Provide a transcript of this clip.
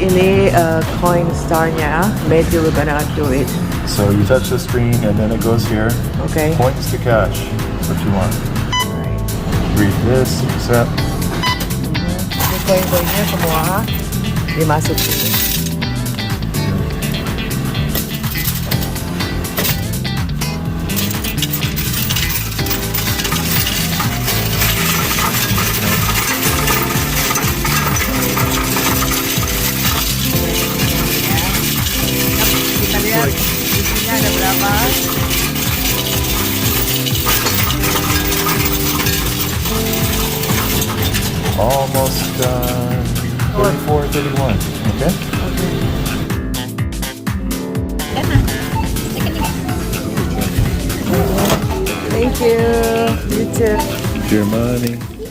ini Coinstar-nya. Maybe we're gonna do it. So you touch the screen and then it goes here. Okay. Points to cash if you want. Read this, accept. Ini koin-koinnya semua dimasukin. Kita lihat isinya ada berapa. Almost done. 34, 31. Okay? Thank you. You too. Your money.